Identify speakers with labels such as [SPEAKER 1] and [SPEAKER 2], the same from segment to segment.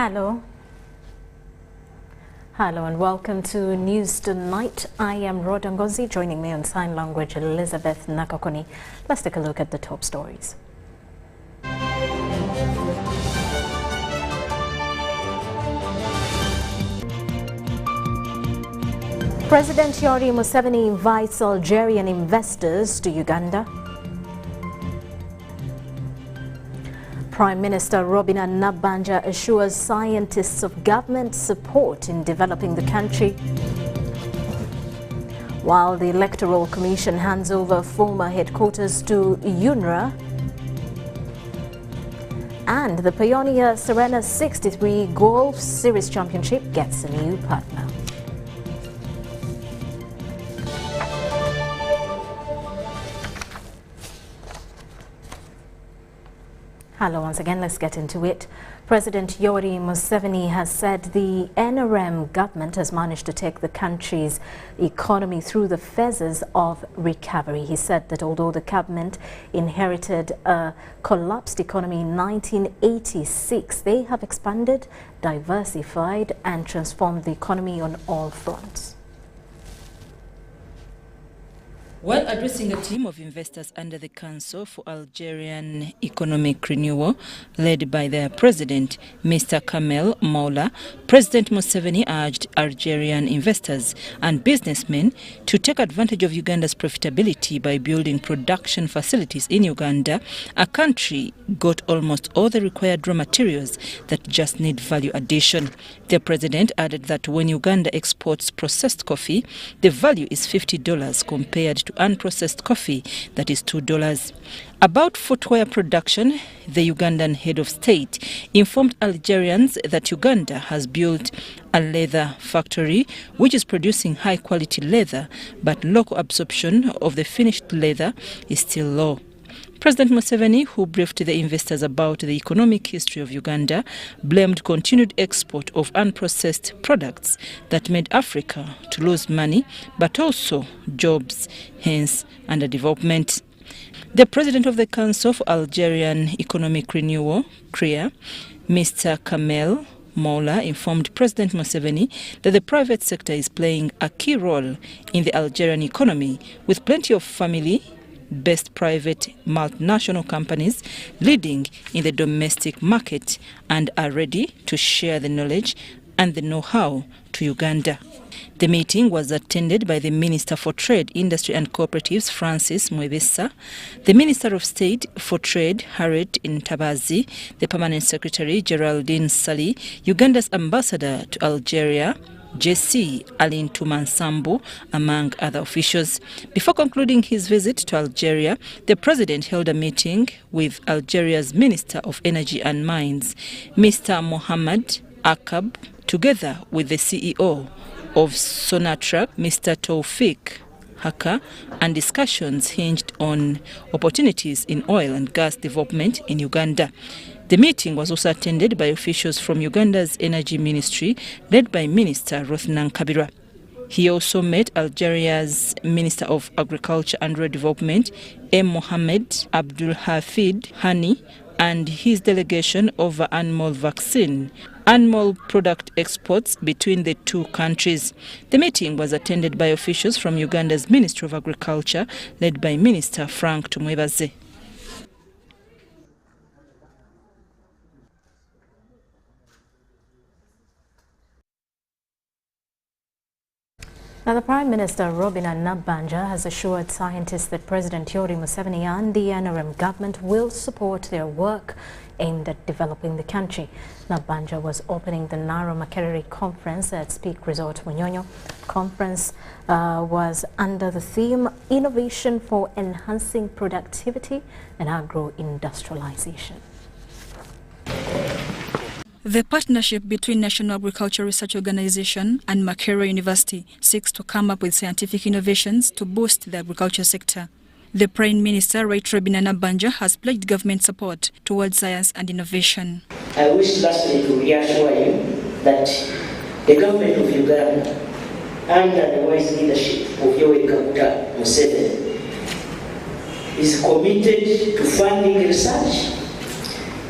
[SPEAKER 1] Hello. Hello and welcome to News Tonight. I am Rodongozi, joining me on sign language Elizabeth Nakakoni. Let's take a look at the top stories. President Yoweri Museveni invites Algerian investors to Uganda. Prime Minister Binagana assures scientists of government support in developing the country. While the Electoral Commission hands over former headquarters to UNRWA. And the Pioneer Serena 63 Golf Series Championship gets a new partner. Hello once again, let's get into it. President Yoweri Museveni has said the NRM government has managed to take the country's economy through the phases of recovery. He said that although the government inherited a collapsed economy in 1986, they have expanded, diversified and transformed the economy on all fronts.
[SPEAKER 2] While addressing a team of investors under the Council for Algerian Economic Renewal, led by their president, Mr. Kamel Moula, President Museveni urged Algerian investors and businessmen to take advantage of Uganda's profitability by building production facilities in Uganda, a country got almost all the required raw materials that just need value addition. The president added that when Uganda exports processed coffee, the value is $50 compared to unprocessed coffee that is $2. About footwear production, the Ugandan head of state informed Algerians that Uganda has built a leather factory which is producing high quality leather, but local absorption of the finished leather is still low. President Museveni, who briefed the investors about the economic history of Uganda, blamed continued export of unprocessed products that made Africa to lose money, but also jobs, hence underdevelopment. The president of the Council for Algerian Economic Renewal, CREA, Mr. Kamel Moula, informed President Museveni that the private sector is playing a key role in the Algerian economy, with plenty of family-based private multinational companies leading in the domestic market and are ready to share the knowledge and the know-how to Uganda. The meeting was attended by the Minister for Trade, Industry and Cooperatives, Francis Mwebesa, the Minister of State for Trade, Harriet Ntabazi, the Permanent Secretary, Geraldine Sali, Uganda's Ambassador to Algeria, JC Alintu Mansambu, among other officials. Before concluding his visit to Algeria, the president held a meeting with Algeria's Minister of Energy and Mines, Mr. Mohamed Akab, together with the CEO of Sonatrach, Mr. Taufik Haka, and discussions hinged on opportunities in oil and gas development in Uganda. The meeting was also attended by officials from Uganda's Energy Ministry, led by Minister Rothnan Kabira. He also met Algeria's Minister of Agriculture and Rural Development, M. Mohamed Abdul Hafid Hani, and his delegation over animal product exports between the two countries. The meeting was attended by officials from Uganda's Ministry of Agriculture, led by Minister Frank Tumwebaze.
[SPEAKER 1] Now, the Prime Minister Binagana has assured scientists that President Yoweri Museveni and the NRM government will support their work aimed at developing the country. Nabanja was opening the Naro Makerere conference at Speak Resort Munyonyo. Conference was under the theme Innovation for Enhancing Productivity and Agro-Industrialization.
[SPEAKER 3] The partnership between National Agriculture Research Organization and Makerere University seeks to come up with scientific innovations to boost the agriculture sector. The Prime Minister, Binagana, has pledged government support towards science and innovation.
[SPEAKER 4] I wish lastly to reassure you that the government of Uganda, under the wise leadership of Yoweri Museveni, is committed to funding research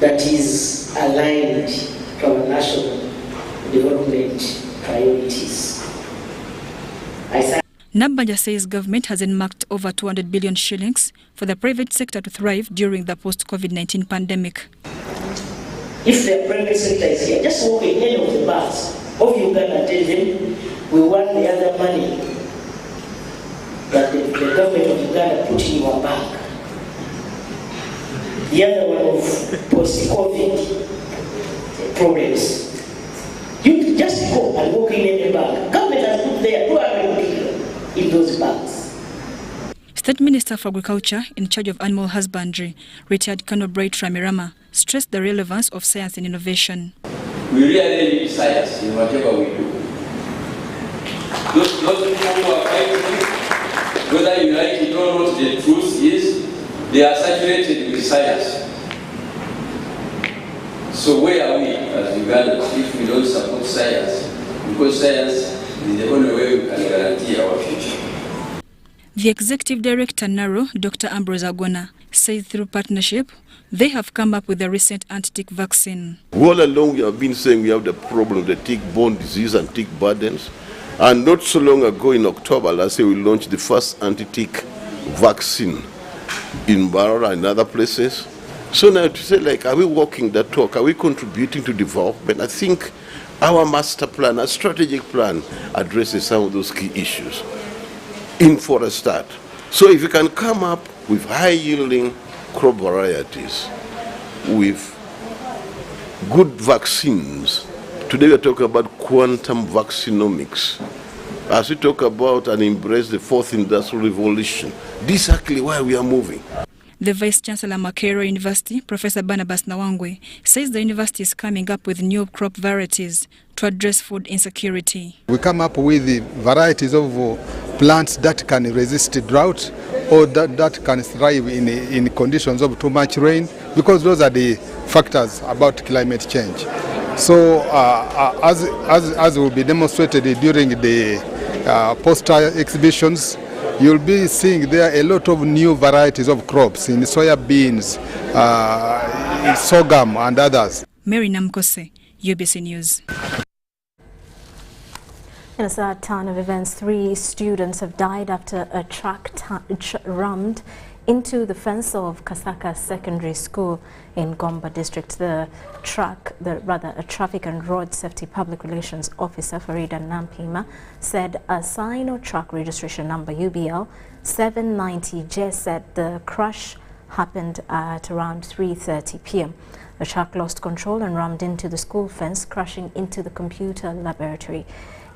[SPEAKER 4] that is aligned to our national development priorities.
[SPEAKER 3] Nabbanja says government has earmarked over 200 billion shillings for the private sector to thrive during the post-COVID-19 pandemic.
[SPEAKER 4] If the private sector is here, just walk in any of the banks of Uganda and tell them we want the other money that the government of Uganda put in your bank. The other one of post-COVID problems. You just go and walk in any bank. Government has put there 200 billion in those banks.
[SPEAKER 3] State Minister for Agriculture in charge of animal husbandry, retired Colonel Bright Ramirama, stressed the relevance of science and innovation.
[SPEAKER 5] We really need science in whatever we do. Those people who are fighting, whether you like it or not, the truth is they are saturated with science. So where are we as Ugandans if we don't support science? Because science is the only way we can guarantee our future.
[SPEAKER 3] The Executive Director, NARO, Dr. Ambrose Agona, says through partnership, they have come up with the recent anti-tick vaccine.
[SPEAKER 6] All along we have been saying we have the problem of the tick-borne disease and tick burdens. And not so long ago in October, last year, we launched the first anti-tick vaccine in Barara and other places. So now to say, like, are we walking that talk? Are we contributing to development? I think our master plan, our strategic plan addresses some of those key issues in for a start. So if you can come up with high-yielding crop varieties, with good vaccines. Today we are talking about quantum vaccinomics. As we talk about and embrace the fourth industrial revolution, this is actually why we are moving.
[SPEAKER 3] The Vice-Chancellor Makerere University, Professor Barnabas Nawangwe, says the university is coming up with new crop varieties to address food insecurity.
[SPEAKER 7] We come up with the varieties of plants that can resist drought or that can thrive in conditions of too much rain, because those are the factors about climate change. So as will be demonstrated during the poster exhibitions, you'll be seeing there a lot of new varieties of crops in soya beans, sorghum and others.
[SPEAKER 3] Mary Namkose, UBC News.
[SPEAKER 1] In a sad turn of events, 3 students have died after a truck rammed into the fence of Kasaka Secondary School in Gomba District. A traffic and road safety public relations officer, Farida Nampima, said a sign or truck registration number UBL 790J said the crash happened at around 3:30 p.m. The truck lost control and rammed into the school fence, crashing into the computer laboratory.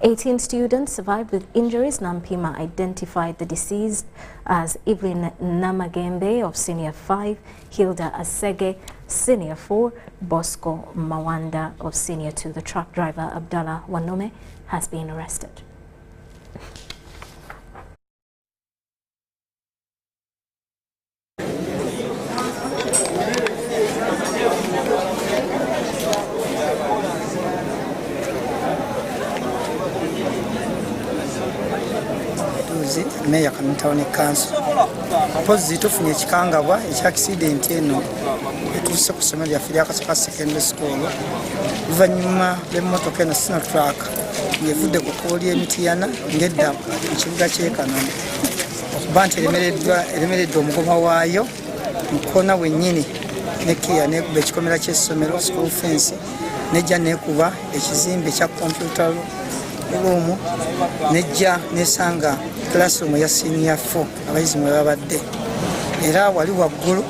[SPEAKER 1] 18 students survived with injuries. Nampima identified the deceased as Evelyn Namagembe of Senior 5, Hilda Asege, Senior 4, Bosco Mawanda of Senior 2. The truck driver, Abdallah Wanome, has been arrested.
[SPEAKER 8] Meya Kamitown Council. Pozi tufunye ekikangabwa ekya accident eno etuse ku ssomero lyaffe lya Kasaka Secondary School. Luvannyuma lw'emmotoka eno sino truck ng'evudde ku kkubo ly'Emityana ng'edda mu kibuga ky'e Kanono okuba nti eremeredde omugoma waayo mu kkoona wennyini nekiya neekuba ekikomera ky'essomero school fence nejja neekuba ekizimbe kya computer room nejja nesanga classroom ya senior 4 abayizi mwe babadde era wali waggulu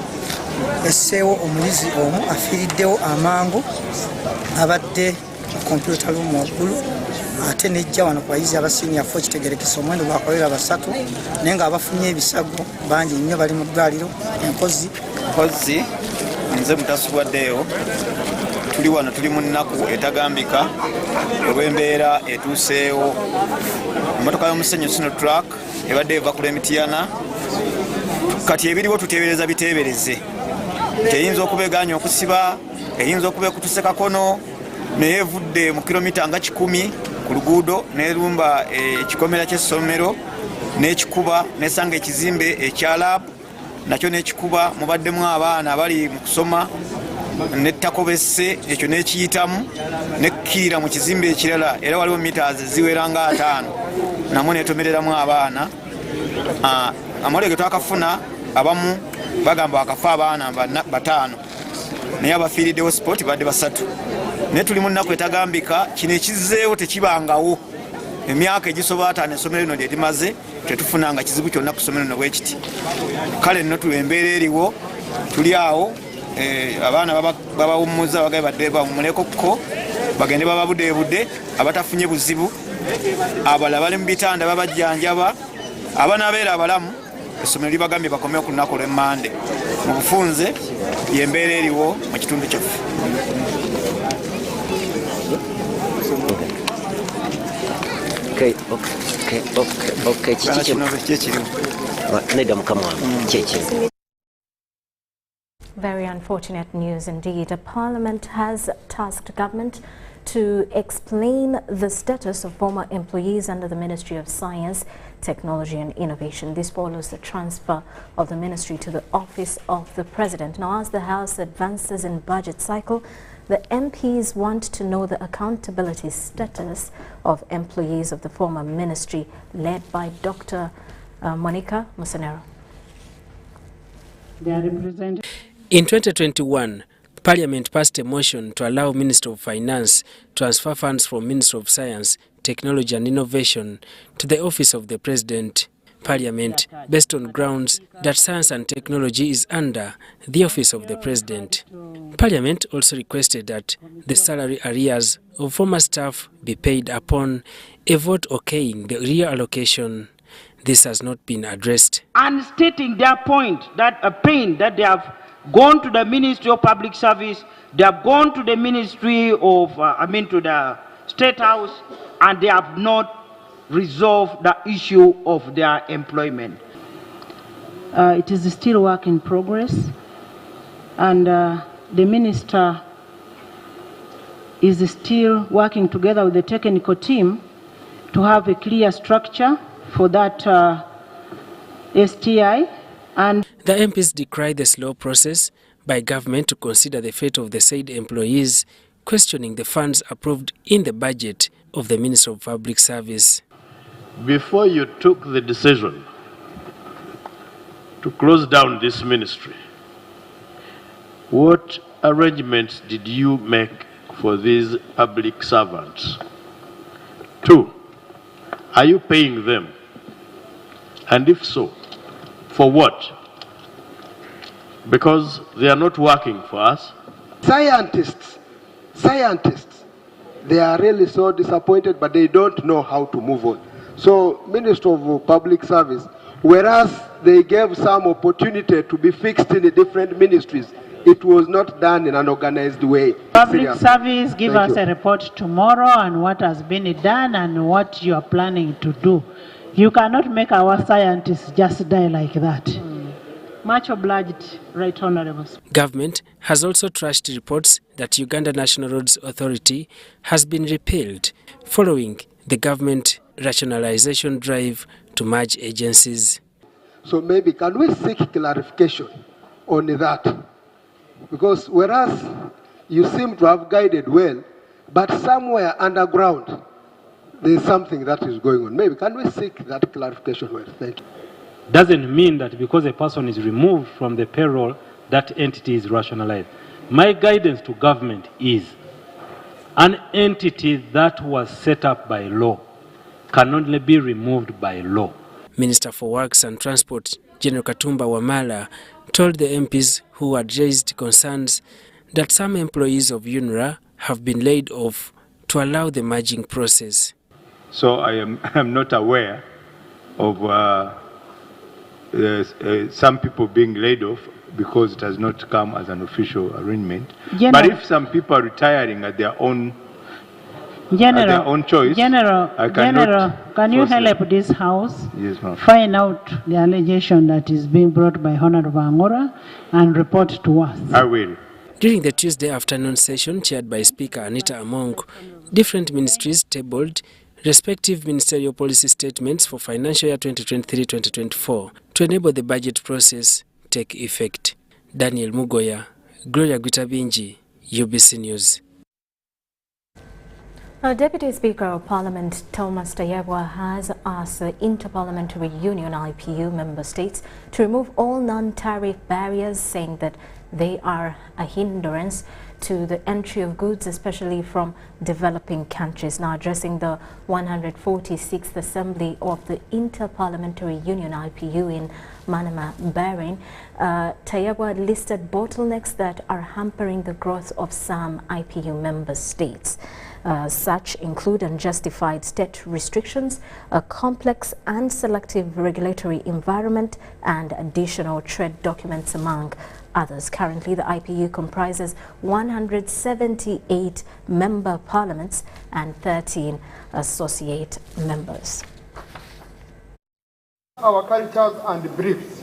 [SPEAKER 8] esseewo omuyizi omu afiiriddewo amangu abadde computer room waggulu ate nejja wano ku bayizi aba senior 4 kitegerekesa omuwendo gwakolera 3 naye nga abafunye ebisago bangi nnyo bali mu ddwaliro empozi nze mutasubwaddeyo tuli wano tuli mu nnaku etagambika olw'embeera etuuseewo emmotoka y'omusenyu sino truck ebadde eva ku lw'Emityana kati ebiriwo tuteebereza biteebereze eyinza okuba egaanya okusiba eyinza okuba ekutuse kakono naye evudde mu kilomita nga 10 ku luguudo n'erumba ekikomera ky'essomero n'ekikuba n'esanga ekizimbe ekya lab nakyo n'ekikuba mubaddemu abaana abali mu kusoma
[SPEAKER 9] nettakobese ekyo nekiyitamu nekkira mu kizimbe ekirala era waliwo meters ziwera nga 5 namwe netomereramu abaana amawulire ge twakafuna abamu bagamba wakafa abaana 5 naye abafiiriddewo sport badde 3 naye tuli mu nnaku etagambika kino ekizzeewo tekibangawo emyaka egisoba 5 essomero lino lye limaze tetufunanga kizibu kyonna ku ssomero lino bwe kiti kale nno embeera eriwo tuli awo abaana babawummuza bagaye badde bawummulekokko bagende bababudeebudde abatafunye buzibu abalala bali mu bitanda babajjanjaba abanaabeera abalamu essomero libagambye bakomeo ku lunaku lw'emmande mu bufunze yembeera eriwo mu kitundu kyaffe.
[SPEAKER 1] Very unfortunate news indeed. Parliament has tasked government to explain the status of former employees under the Ministry of Science, Technology and Innovation. This follows the transfer of the ministry to the Office of the President. Now, as the House advances in budget cycle, the MPs want to know the accountability status of employees of the former ministry led by Dr. Monica Musenero.
[SPEAKER 10] They are represented.
[SPEAKER 11] In 2021, Parliament passed a motion to allow Minister of Finance transfer funds from Minister of Science, Technology and Innovation to the Office of the President. Parliament, based on grounds that science and technology is under the Office of the President. Parliament also requested that the salary arrears of former staff be paid upon a vote okaying the reallocation. This has not been addressed.
[SPEAKER 10] And stating their point that a pain that they have gone to the Ministry of Public Service, they have gone to the Ministry of, to the State House, and they have not resolved the issue of their employment.
[SPEAKER 12] It is still work in progress, and the Minister is still working together with the technical team to have a clear structure for that STI. And
[SPEAKER 11] the MPs decry the slow process by government to consider the fate of the said employees, questioning the funds approved in the budget of the Minister of Public Service.
[SPEAKER 13] Before you took the decision to close down this ministry, what arrangements did you make for these public servants? 2, are you paying them? And if so, for what? Because they are not working for us.
[SPEAKER 14] Scientists, they are really so disappointed, but they don't know how to move on. So, Minister of Public Service, whereas they gave some opportunity to be fixed in the different ministries, it was not done in an organized way.
[SPEAKER 12] Public Service, give us a report tomorrow on what has been done and what you are planning to do. You cannot make our scientists just die like that. Much obliged, Right Honourable.
[SPEAKER 11] Government has also trashed reports that Uganda National Roads Authority has been repealed following the government rationalization drive to merge agencies.
[SPEAKER 14] So maybe can we seek clarification on that? Because whereas you seem to have guided well, but somewhere underground there is something that is going on. Maybe can we seek that clarification well? Thank you.
[SPEAKER 15] Doesn't mean that because a person is removed from the payroll, that entity is rationalized. My guidance to government is an entity that was set up by law can only be removed by law.
[SPEAKER 11] Minister for Works and Transport, General Katumba Wamala, told the MPs who had raised concerns that some employees of UNRA have been laid off to allow the merging process.
[SPEAKER 13] So I am not aware of some people being laid off because it has not come as an official arrangement. But if some people are retiring at their own choice,
[SPEAKER 12] can you help this House find out the allegation that is being brought by Honourable Angora and report to us?
[SPEAKER 13] I will.
[SPEAKER 11] During the Tuesday afternoon session chaired by Speaker Anita Among, different ministries tabled respective ministerial policy statements for financial year 2023-2024 to enable the budget process take effect. Daniel Mugoya, Gloria Gwitabingi, UBC News.
[SPEAKER 1] Deputy Speaker of Parliament Thomas Tayebwa has asked the Interparliamentary Union IPU member states to remove all non-tariff barriers, saying that they are a hindrance to the entry of goods, especially from developing countries. Now, addressing the 146th Assembly of the Interparliamentary Union IPU in Manama, Bahrain, Tayebwa listed bottlenecks that are hampering the growth of some IPU member states. Such include unjustified state restrictions, a complex and selective regulatory environment, and additional trade documents, among others. Currently, the IPU comprises 178 member parliaments and 13 associate members.
[SPEAKER 16] Our cultures and beliefs.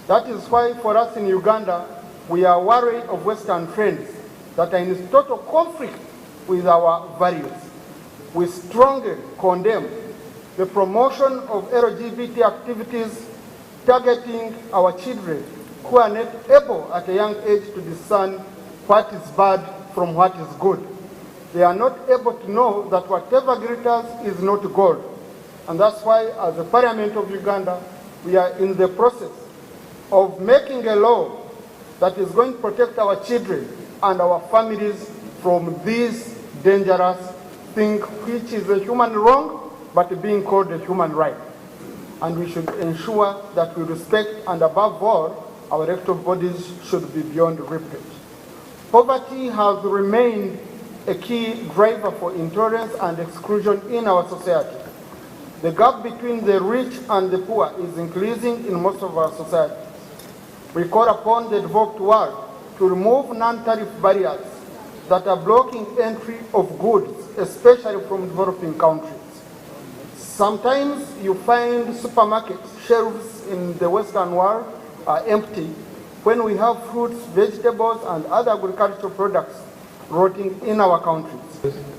[SPEAKER 16] That is why for us in Uganda, we are wary of Western trends that are in total conflict with our values. We strongly condemn the promotion of LGBT activities targeting our children who are not able at a young age to discern what is bad from what is good. They are not able to know that whatever glitters is not gold. And that's why, as the Parliament of Uganda, we are in the process of making a law that is going to protect our children and our families from these dangerous thing which is a human wrong but being called a human right. And we should ensure that we respect, and above all, our electoral bodies should be beyond reproach. Poverty has remained a key driver for intolerance and exclusion in our society. The gap between the rich and the poor is increasing in most of our societies. We call upon the developed world to remove non-tariff barriers that are blocking entry of goods, especially from developing countries. Sometimes you find supermarket shelves in the Western world are empty when we have fruits, vegetables, and other agricultural products rotting in our countries.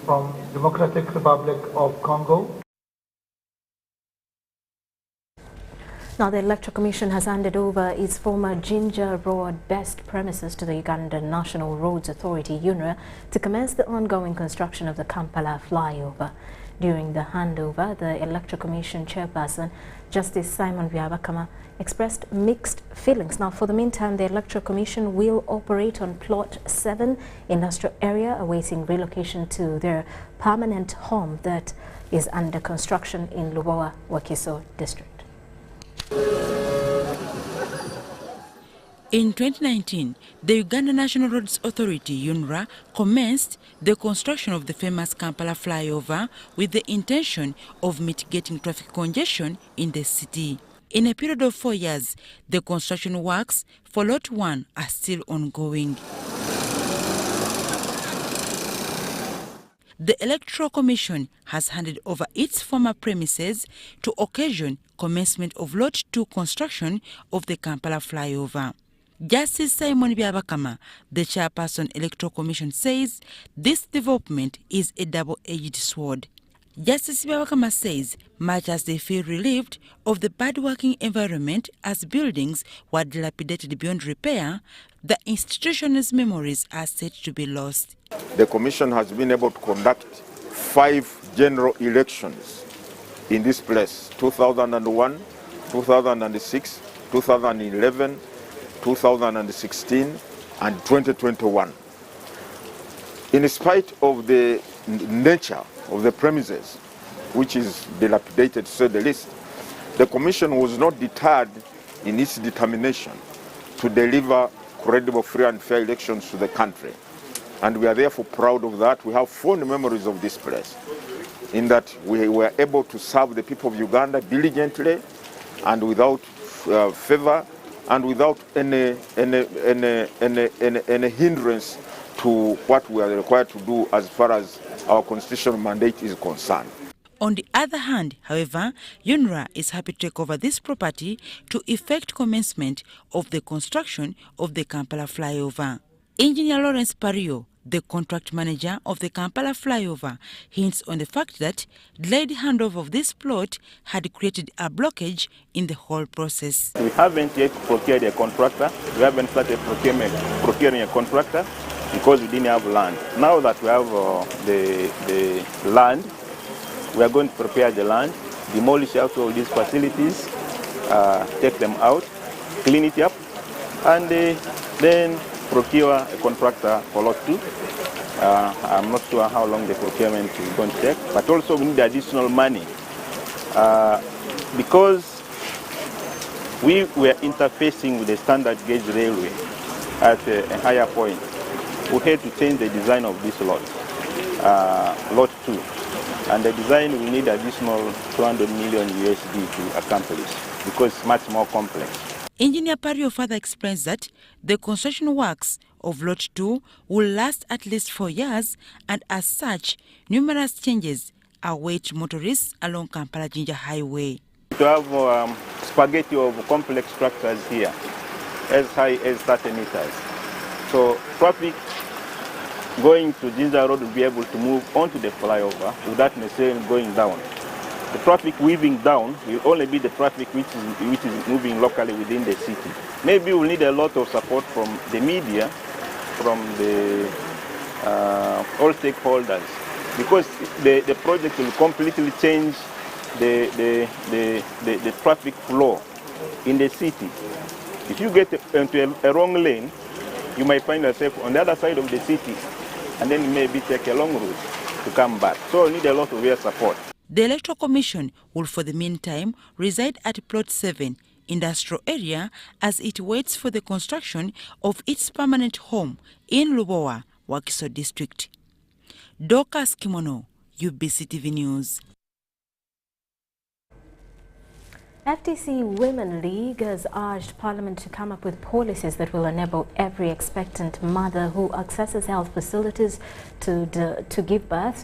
[SPEAKER 17] From Democratic Republic of Congo.
[SPEAKER 1] Now, the Electoral Commission has handed over its former Ginger Road Best premises to the Ugandan National Roads Authority, UNRA, to commence the ongoing construction of the Kampala flyover. During the handover, the Electoral Commission chairperson, Justice Simon Byabakama, expressed mixed feelings. Now, for the meantime, the Electoral Commission will operate on Plot 7 industrial area, awaiting relocation to their permanent home that is under construction in Lubowa, Wakiso district.
[SPEAKER 2] In 2019, the Uganda National Roads Authority, UNRA, commenced the construction of the famous Kampala flyover with the intention of mitigating traffic congestion in the city. In a period of 4 years, the construction works for Lot 1 are still ongoing. The Electoral Commission has handed over its former premises to occasion commencement of Lot 2 construction of the Kampala flyover. Justice Simon Byabakama, the chairperson Electoral Commission, says this development is a double-edged sword. Justice Byabakama says much as they feel relieved of the bad working environment as buildings were dilapidated beyond repair, the institution's memories are said to be lost.
[SPEAKER 18] The Commission has been able to conduct 5 general elections in this place: 2001, 2006, 2011, 2016, and 2021. In spite of the nature of the premises, which is dilapidated to say the least, the Commission was not deterred in its determination to deliver credible, free and fair elections to the country. And we are therefore proud of that. We have fond memories of this place, in that we were able to serve the people of Uganda diligently and without favor and without any hindrance to what we are required to do as far as our constitutional mandate is concerned.
[SPEAKER 2] On the other hand, however, UNRA is happy to take over this property to effect commencement of the construction of the Kampala flyover. Engineer Lawrence Pario,
[SPEAKER 19] The contract manager of the Kampala flyover hints on the fact that delayed handover of this plot had created a blockage in the whole process.
[SPEAKER 20] We haven't yet procured a contractor. We haven't started procuring a contractor because we didn't have land. Now that we have the land, we are going to prepare the land, demolish out all these facilities, take them out, clean it up, and then procure a contractor for lot 2. I'm not sure how long the procurement is going to take, but also we need additional money because we were interfacing with the standard gauge railway at a higher point. We had to change the design of this lot, lot 2, and the design will need additional 200 million USD to accomplish because it's much more complex.
[SPEAKER 19] Engineer Pario further explains that the construction works of Lot 2 will last at least 4 years, and as such, numerous changes await motorists along Kampala-Jinja Highway.
[SPEAKER 20] To have spaghetti of complex structures here, as high as 30 meters. So traffic going to Jinja Road will be able to move onto the flyover without necessarily going down. The traffic weaving down will only be the traffic which is moving locally within the city. Maybe we'll need a lot of support from the media, from the all stakeholders, because the project will completely change the traffic flow in the city. If you get into a wrong lane, you might find yourself on the other side of the city, and then maybe take a long route to come back. So we need a lot of air support.
[SPEAKER 19] The Electoral Commission will for the meantime reside at Plot 7 industrial area as it waits for the construction of its permanent home in Lubowa, Wakiso district. Dorcas Kimono, UBC TV News.
[SPEAKER 1] FDC Women League has urged Parliament to come up with policies that will enable every expectant mother who accesses health facilities to give birth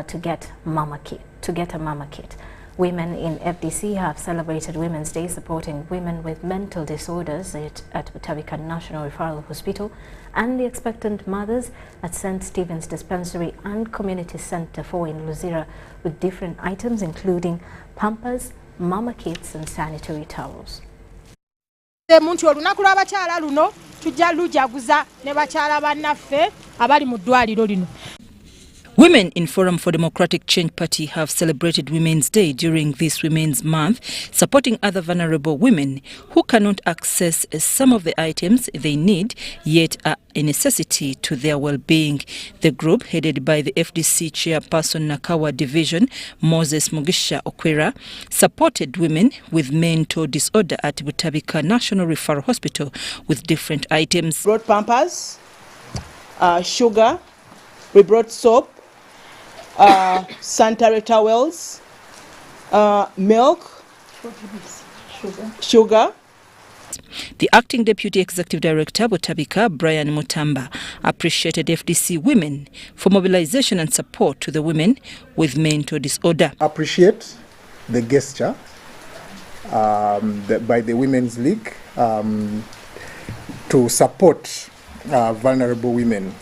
[SPEAKER 1] to get a mama kit. Women in FDC have celebrated Women's Day supporting women with mental disorders at Butabika National Referral Hospital and the expectant mothers at St. Stephen's Dispensary and Community Centre 4 in Luzira with different items including pampers, mama kits and sanitary towels.
[SPEAKER 21] Muntu olunaku lw'abakyala luno tujja lujaguza ne bakyala bannaffe abali mu ddwaliro lino.
[SPEAKER 2] Women in Forum for Democratic Change Party have celebrated Women's Day during this Women's Month, supporting other vulnerable women who cannot access some of the items they need, yet are a necessity to their well-being. The group, headed by the FDC chairperson Nakawa Division, Moses Mugisha Okwera, supported women with mental disorder at Butabika National Referral Hospital with different items.
[SPEAKER 22] We brought pampers, sugar, we brought soap, sanitary towels, milk, sugar.
[SPEAKER 2] The acting deputy executive director, Butabika, Brian Mutamba, appreciated FDC women for mobilization and support to the women with mental disorder.
[SPEAKER 23] Appreciate the gesture by the Women's League to support vulnerable women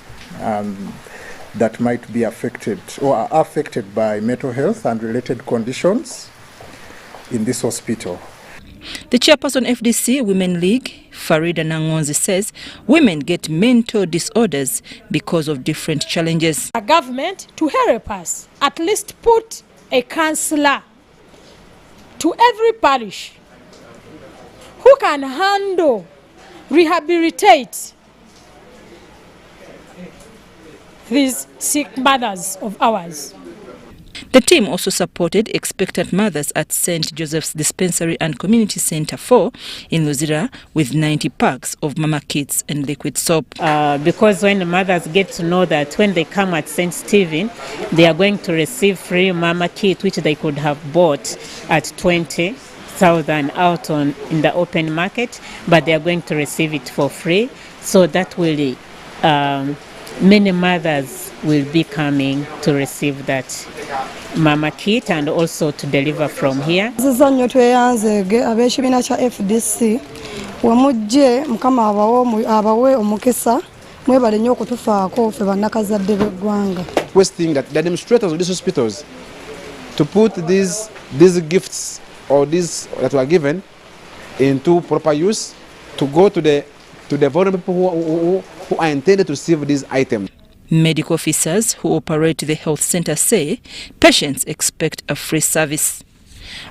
[SPEAKER 23] that might be affected or are affected by mental health and related conditions in this hospital.
[SPEAKER 2] The chairperson FDC Women League, Farida Nangonzi, says women get mental disorders because of different challenges.
[SPEAKER 21] A government to help us, at least put a counsellor to every parish who can handle, rehabilitate these sick mothers of ours.
[SPEAKER 2] The team also supported expectant mothers at St. Joseph's Dispensary and Community Centre 4 in Luzira with 90 packs of mama kits and liquid soap.
[SPEAKER 12] Because when the mothers get to know that when they come at St. Stephen, they are going to receive free mama kit, which they could have bought at 20,000 out in the open market, but they are going to receive it for free. So that will many mothers will be coming to receive that mama kit and also to deliver from here.
[SPEAKER 21] Zizanyo tweyanzege ab'ekibiina kya FDC wemujje mukama abawe omukisa
[SPEAKER 4] Requesting that the administrators of these hospitals to put these gifts or these that were given into proper use to go to the vulnerable people who are intended to receive these items.
[SPEAKER 2] Medical officers who operate the health center say patients expect a free service.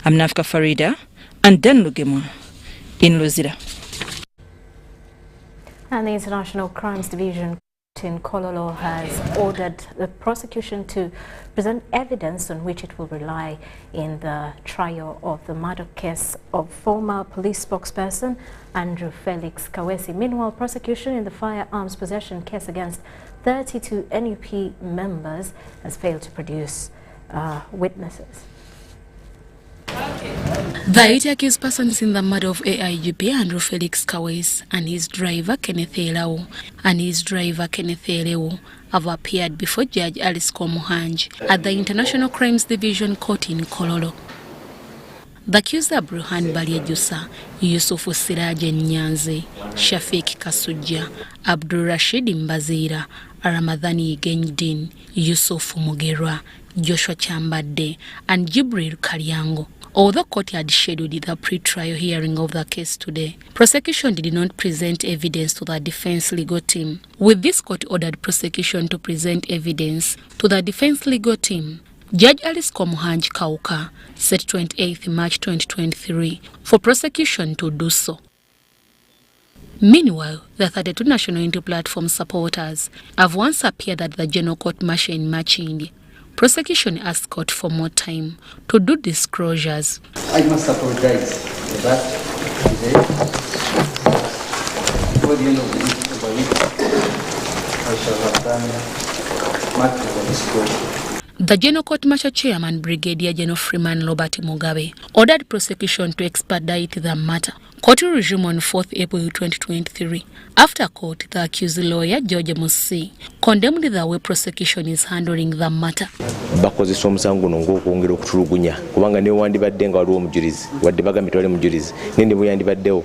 [SPEAKER 2] I'm Nafka Farida and Dan Lugemwa in Luzira.
[SPEAKER 1] And the International Crimes Division in Kololo has ordered the prosecution to present evidence on which it will rely in the trial of the murder case of former police spokesperson Andrew Felix Kawesi. Meanwhile, prosecution in the firearms possession case against 32 NUP members has failed to produce witnesses.
[SPEAKER 5] The 8 accused persons in the murder of AIGP Andrew Felix Kawesi and his driver Kenneth Elao have appeared before Judge Alice Komuhanji at the International Crimes Division Court in Kololo. The accused are Bruhan Baliejusa, Yusuf Siraje Nyanze, Shafiq Kasujja, Abdul Rashid Mbazira, Ramadhani Genjdin, Yusuf Mugerwa, Joshua Chambade, and Jibril Karyango. Although court had scheduled the pre-trial hearing of the case today, prosecution did not present evidence to the defense legal team. With this court ordered prosecution to present evidence to the defense legal team, Judge Alice Komuhanji Kauka set 28 March 2023 for prosecution to do so. Meanwhile, the 32 National Unity Platform supporters have once appeared at the General Court Martial in Machindi. Prosecution asked court for more time to do disclosures.
[SPEAKER 6] I must apologize for that today. Before the end of the week, I shall have done much of the disclosure.
[SPEAKER 5] The General Court Martial Chairman Brigadier General Freeman Robert Mugabe ordered prosecution to expedite the matter. Court will resume on 4th April 2023. After court, the accused lawyer George Musi condemned the way prosecution is handling the matter.
[SPEAKER 24] Bakozesa omusango ng'okwongera okutulugunya kubanga ne wandibadde nga waliwo omujulizi wadde bagambye wali omujulizi nende bwe yandibaddewo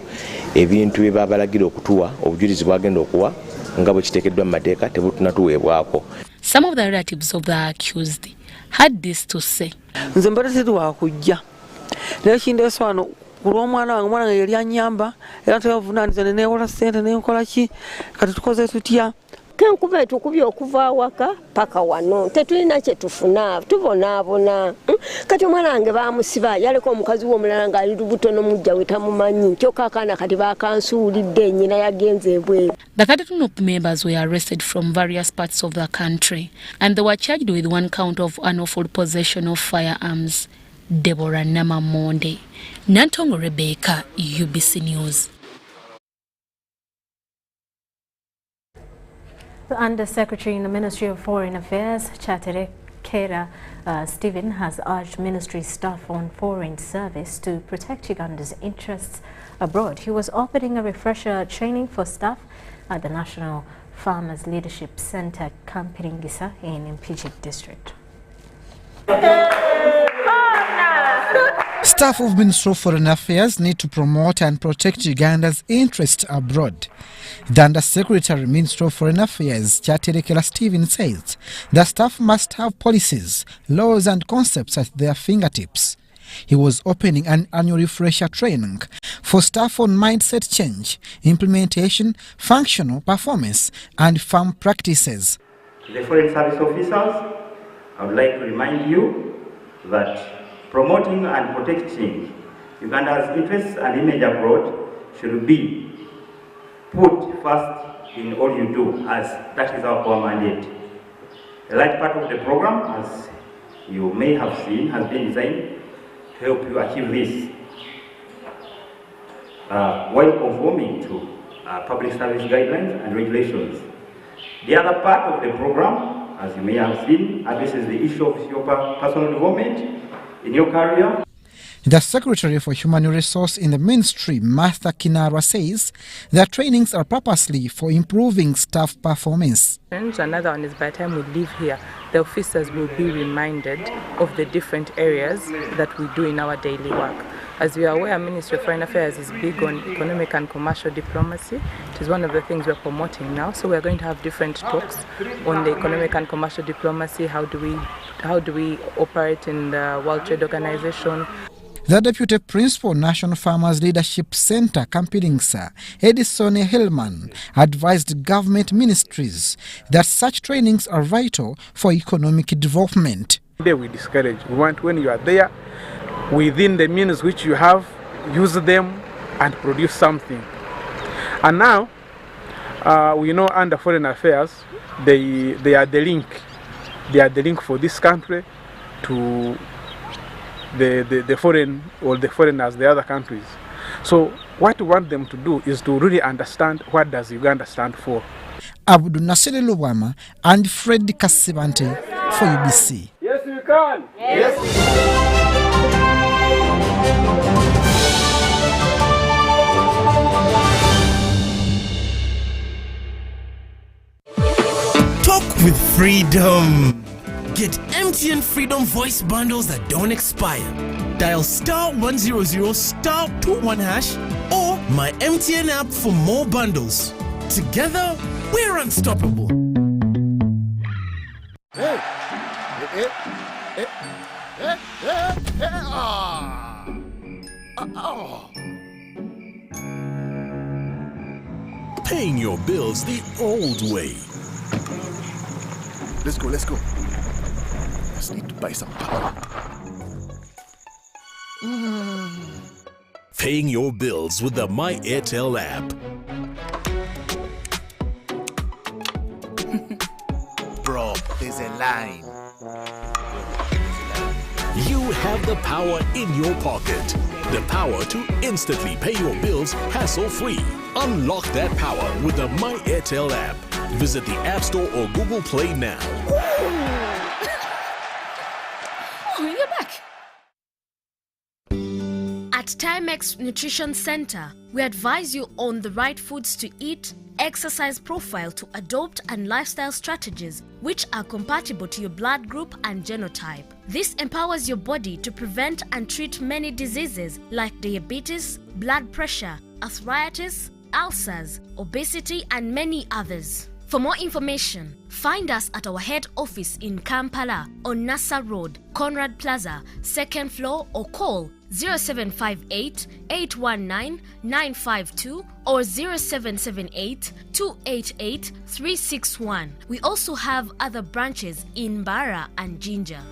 [SPEAKER 24] ebintu bye babalagira okutuwa obujulizi bwagenda okuwa nga bwe kiteekeddwa mu mateeka tebutunatuweebwako.
[SPEAKER 5] Some of the relatives of the accused had this to say.
[SPEAKER 25] Nze mbaletedde wakujja naye kindeese wano kulw'omwana wange omwana yali anyamba era tebavunaaniza neneewola ssente nenkola ki kati tukoze tutya
[SPEAKER 26] kenkuba etukubye okuva awaka paka wano tetulina kye tufuna tubonaabona kati omwana wange baamusiba yaleko omukazi w'omulala ng'ali lubuto n'omujja we tamumanyi kyokka akaana kati baakansuulidde nnyina yagenze ebweru.
[SPEAKER 5] The 32 members were arrested from various parts of the country and they were charged with 1 count of unlawful possession of firearms. Deborah Namamonde, Nantongo Rebecca, UBC News.
[SPEAKER 1] The Under-Secretary in the Ministry of Foreign Affairs, Chatere Kera Stephen, has urged ministry staff on foreign service to protect Uganda's interests abroad. He was opening a refresher training for staff at the National Farmers Leadership Center, Kampiringisa in Mpigi District.
[SPEAKER 27] Staff of Ministry of Foreign Affairs need to promote and protect Uganda's interests abroad. The Under-Secretary Ministry of Foreign Affairs, Chaterekela Stephen, says the staff must have policies, laws and concepts at their fingertips. He was opening an annual refresher training for staff on mindset change, implementation, functional performance and farm practices.
[SPEAKER 28] To the foreign service officers, I would like to remind you that promoting and protecting Uganda's interests and image abroad should be put first in all you do, as that is our core mandate. A large part of the program, as you may have seen, has been designed to help you achieve this, while conforming to public service guidelines and regulations. The other part of the program, as you may have seen, addresses the issue of your personal development in your career.
[SPEAKER 27] The Secretary for Human Resource in the Ministry, Martha Kinarwa, says that trainings are purposely for improving staff performance.
[SPEAKER 29] And another one is by the time we leave here, the officers will be reminded of the different areas that we do in our daily work. As you are aware, Ministry of Foreign Affairs is big on economic and commercial diplomacy. It is one of the things we're promoting now. So we're going to have different talks on the economic and commercial diplomacy. How do we operate in the World Trade Organization?
[SPEAKER 27] The Deputy Principal, National Farmers Leadership Center, Kampala, Edison Hillman, advised government ministries that such trainings are vital for economic development.
[SPEAKER 3] We discourage. We want, when you are there, within the means which you have, use them and produce something. And now, we know under Foreign Affairs, they are the link. They are the link for this country to the foreign or the foreigners, the other countries. So what we want them to do is to really understand what does Uganda stand for.
[SPEAKER 27] Abdul Nasiri Lubwama and Fred Kasibante for UBC.
[SPEAKER 3] Yes, we can. Yes, we
[SPEAKER 7] can. Talk with freedom. Get MTN Freedom Voice Bundles that don't expire. Dial *100 *21# or my MTN app for more bundles. Together, we're unstoppable.
[SPEAKER 8] Hey.
[SPEAKER 7] Paying your bills the old way.
[SPEAKER 8] Let's go. Just need to buy some power.
[SPEAKER 7] Paying your bills with the My Airtel app.
[SPEAKER 8] Bro, there's a line.
[SPEAKER 7] You have the power in your pocket. The power to instantly pay your bills hassle-free. Unlock that power with the My Airtel app. Visit the App Store or Google Play now.
[SPEAKER 9] You're back. At Timex Nutrition Center, we advise you on the right foods to eat, exercise profile to adopt, and lifestyle strategies which are compatible to your blood group and genotype. This empowers your body to prevent and treat many diseases like diabetes, blood pressure, arthritis, ulcers, obesity, and many others. For more information, find us at our head office in Kampala on Nassa Road, Conrad Plaza, 2nd floor, or call 0758 819 952 or 0778 288 361. We also have other branches in Bara and Jinja.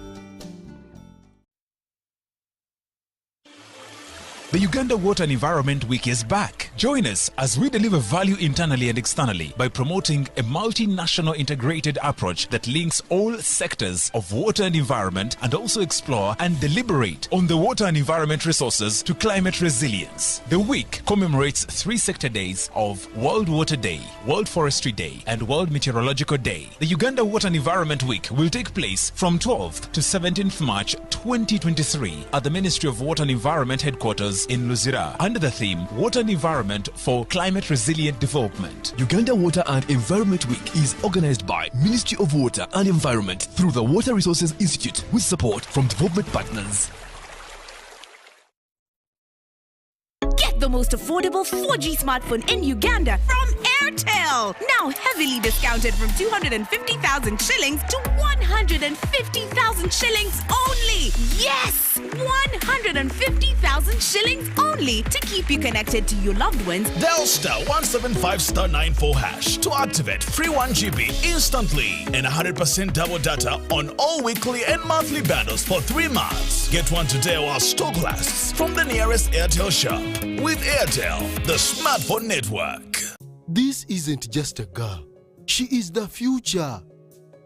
[SPEAKER 10] The Uganda Water and Environment Week is back. Join us as we deliver value internally and externally by promoting a multinational integrated approach that links all sectors of water and environment, and also explore and deliberate on the water and environment resources to climate resilience. The week commemorates 3 sector days of World Water Day, World Forestry Day, and World Meteorological Day. The Uganda Water and Environment Week will take place from 12th to 17th March 2023 at the Ministry of Water and Environment headquarters in Luzira under the theme Water and Environment for Climate Resilient Development.
[SPEAKER 11] Uganda Water and Environment Week is organized by Ministry of Water and Environment through the Water Resources Institute with support from development partners.
[SPEAKER 13] Get the most affordable 4G smartphone in Uganda from Airtel. Now heavily discounted from 250,000 shillings to 150,000 shillings only. Yes, 150,000 shillings only to keep you connected to your loved ones.
[SPEAKER 7] Dial *175*94# to activate free 1GB instantly and 100% double data on all weekly and monthly bundles for 3 months. Get one today while stock lasts from the nearest Airtel shop. With Airtel, the smartphone network.
[SPEAKER 8] This isn't just a girl. She is the future.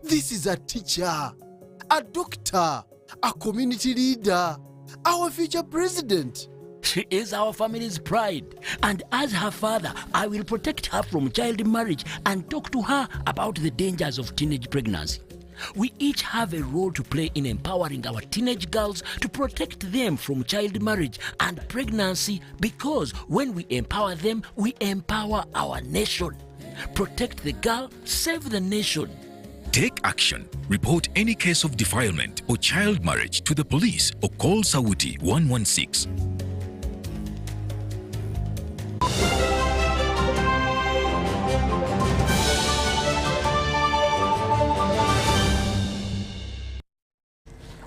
[SPEAKER 8] This is a teacher, a doctor, a community leader, our future president.
[SPEAKER 14] She is our family's pride, and as her father, I will protect her from child marriage and talk to her about the dangers of teenage pregnancy. We each have a role to play in empowering our teenage girls to protect them from child marriage and pregnancy, because when we empower them, we empower our nation. Protect the girl, save the nation.
[SPEAKER 15] Take action. Report any case of defilement or child marriage to the police or call Sauti 116.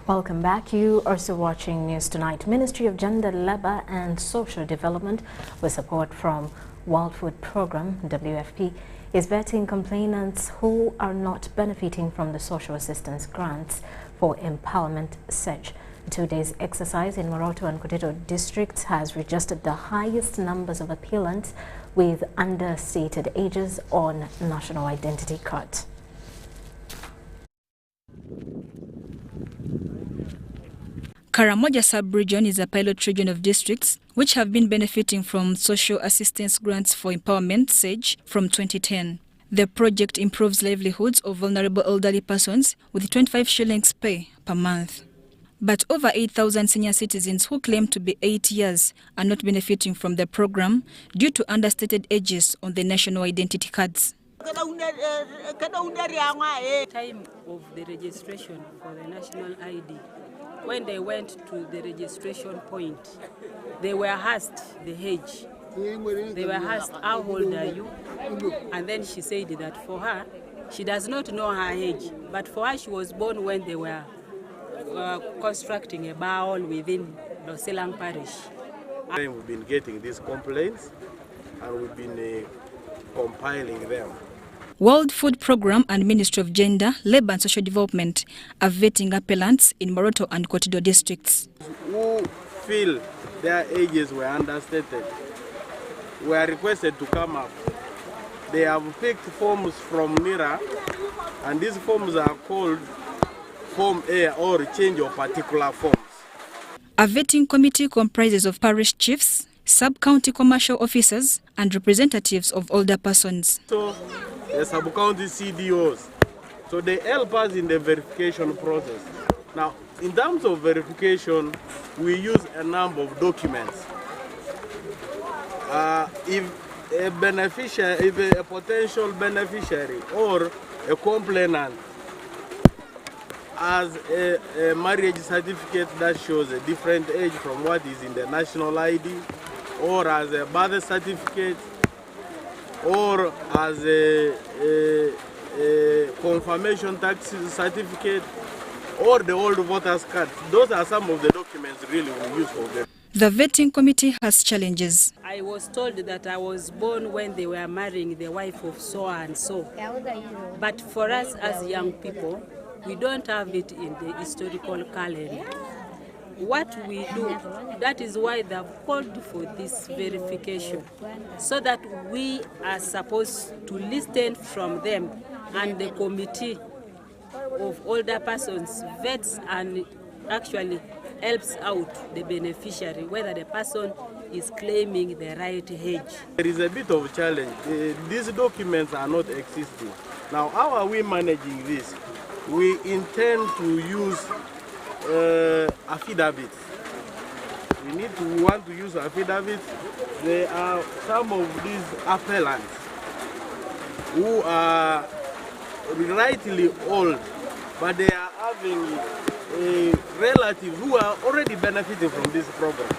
[SPEAKER 1] Welcome back. You are also watching News Tonight. Ministry of Gender, Labour and Social Development, with support from World Food Programme, WFP, is vetting complainants who are not benefiting from the social assistance grants for empowerment surge. A 2 days exercise in Moroto and Kotito districts has registered the highest numbers of appellants with understated ages on national identity cards.
[SPEAKER 2] Karamoja sub-region is a pilot region of districts which have been benefiting from social assistance grants for empowerment SAGE from 2010. The project improves livelihoods of vulnerable elderly persons with 25 shillings pay per month. But over 8,000 senior citizens who claim to be 8 years are not benefiting from the program due to understated ages on the national identity cards.
[SPEAKER 12] Time of the registration for the national ID. When they went to the registration point, they were asked the age. They were asked, how old are you? And then she said that for her, she does not know her age, but for her, she was born when they were constructing a bowl within Loselang Parish.
[SPEAKER 16] We've been getting these complaints and we've been compiling them.
[SPEAKER 2] World Food Programme and Ministry of Gender, Labour and Social Development are vetting appellants in Moroto and Kotido districts.
[SPEAKER 16] Who feel their ages were understated were requested to come up. They have picked forms from NIRA, and these forms are called Form A or change of particular forms.
[SPEAKER 2] A vetting committee comprises of parish chiefs, sub-county commercial officers and representatives of older persons.
[SPEAKER 16] So the sub-county CDOs. So they help us in the verification process. Now, in terms of verification, we use a number of documents. If a potential beneficiary or a complainant has a marriage certificate that shows a different age from what is in the national ID, or as a birth certificate, or as a confirmation tax certificate, or the old voter's card. Those are some of the documents really we use for them.
[SPEAKER 2] The vetting committee has challenges.
[SPEAKER 12] I was told that I was born when they were marrying the wife of so and so. But for us as young people, we don't have it in the historical calendar. What we do, that is why they've called for this verification, so that we are supposed to listen from them, and the committee of older persons vets and actually helps out the beneficiary, whether the person is claiming the right age.
[SPEAKER 16] There is a bit of challenge. These documents are not existing. Now, how are we managing this? We intend to use affidavits. We want to use affidavits. There are some of these appellants who are rightly old, but they are having relatives who are already benefiting from this program.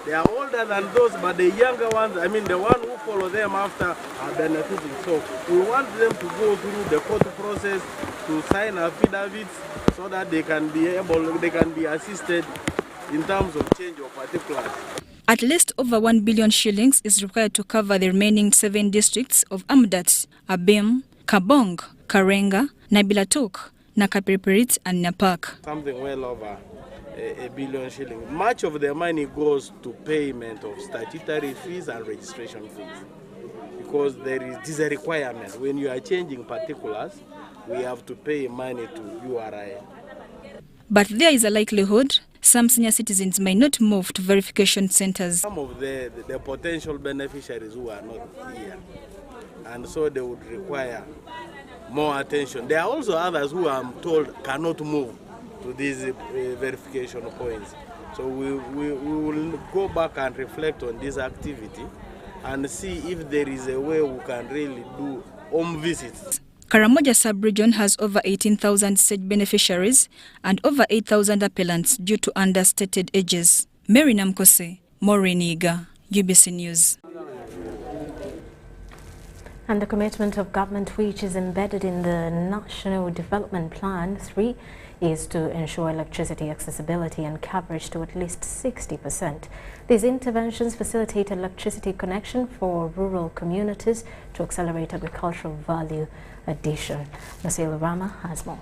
[SPEAKER 16] They are older than those, but the younger ones, I mean the ones who follow them after, are benefiting. So we want them to go through the court process to sign affidavits so that they can be assisted in terms of change of particulars.
[SPEAKER 2] At least over 1 billion shillings is required to cover the remaining 7 districts of Amdat, Abim, Kabong, Karenga, Nabilatuk, Nakapiripirit and Napak.
[SPEAKER 16] Something well over a billion shillings. Much of the money goes to payment of statutory fees and registration fees, because this is a requirement. When you are changing particulars, we have to pay money to URI.
[SPEAKER 2] But there is a likelihood some senior citizens may not move to verification centers.
[SPEAKER 16] Some of the potential beneficiaries who are not here, and so they would require more attention. There are also others who I'm told cannot move to these verification points. So we will go back and reflect on this activity and see if there is a way we can really do home visits.
[SPEAKER 2] Karamoja sub-region has over 18,000 SAGE beneficiaries and over 8,000 appellants due to understated ages. Mary Namkose, Maureen Iga, UBC News.
[SPEAKER 1] And the commitment of government, which is embedded in the National Development Plan 3, is to ensure electricity accessibility and coverage to at least 60%. These interventions facilitate electricity connection for rural communities to accelerate agricultural value addition. Nasila Rama has more.